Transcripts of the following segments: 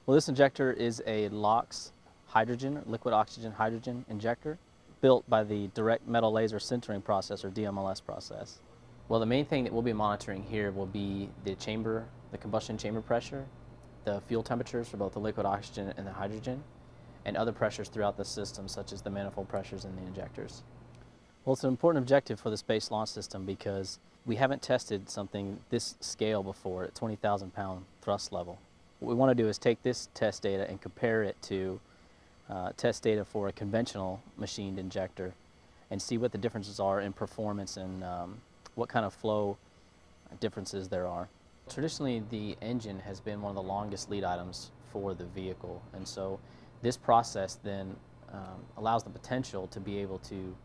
Well, this injector is a LOX hydrogen, or liquid oxygen hydrogen injector, built by the direct metal laser sintering process, or DMLS process. Well, the main thing that we'll be monitoring here will be the combustion chamber pressure, the fuel temperatures for both the liquid oxygen and the hydrogen, and other pressures throughout the system, such as the manifold pressures in the injectors. Well, it's an important objective for the Space Launch System because we haven't tested something this scale before at 20,000 pound thrust level. What we want to do is take this test data and compare it to test data for a conventional machined injector and see what the differences are in performance and what kind of flow differences there are. Traditionally, the engine has been one of the longest lead items for the vehicle, and so this process then allows the potential to be able to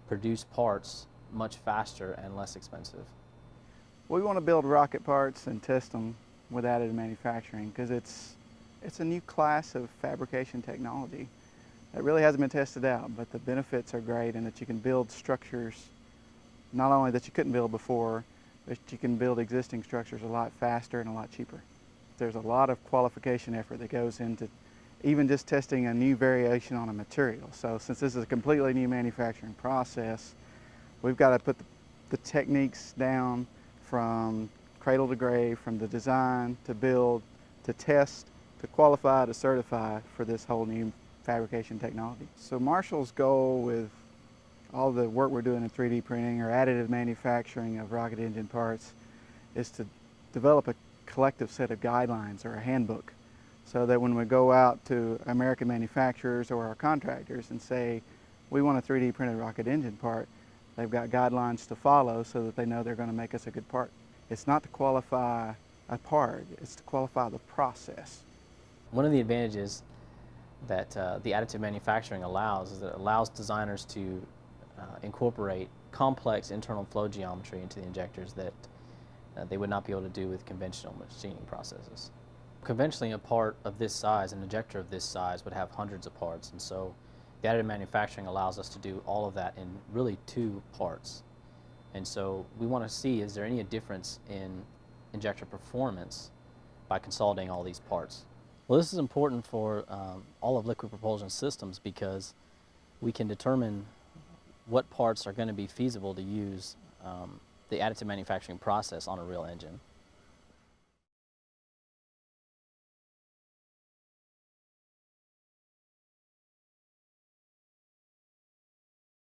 produce parts much faster and less expensive. We want to build rocket parts and test them with additive manufacturing because it's a new class of fabrication technology that really hasn't been tested out, but the benefits are great in that you can build structures not only that you couldn't build before, but you can build existing structures a lot faster and a lot cheaper. There's a lot of qualification effort that goes into even just testing a new variation on a material. So since this is a completely new manufacturing process, we've got to put the techniques down from cradle to grave, from the design to build to test to qualify to certify for this whole new fabrication technology. So Marshall's goal with all the work we're doing in 3D printing or additive manufacturing of rocket engine parts is to develop a collective set of guidelines or a handbook so that when we go out to American manufacturers or our contractors and say, we want a 3D printed rocket engine part, they've got guidelines to follow so that they know they're going to make us a good part. It's not to qualify a part, it's to qualify the process. One of the advantages that the additive manufacturing allows is that it allows designers to incorporate complex internal flow geometry into the injectors that they would not be able to do with conventional machining processes. Conventionally, a part of this size, an injector of this size, would have hundreds of parts, and so the additive manufacturing allows us to do all of that in really 2 parts. And so we want to see, is there any difference in injector performance by consolidating all these parts? Well, this is important for all of liquid propulsion systems because we can determine what parts are going to be feasible to use the additive manufacturing process on a real engine.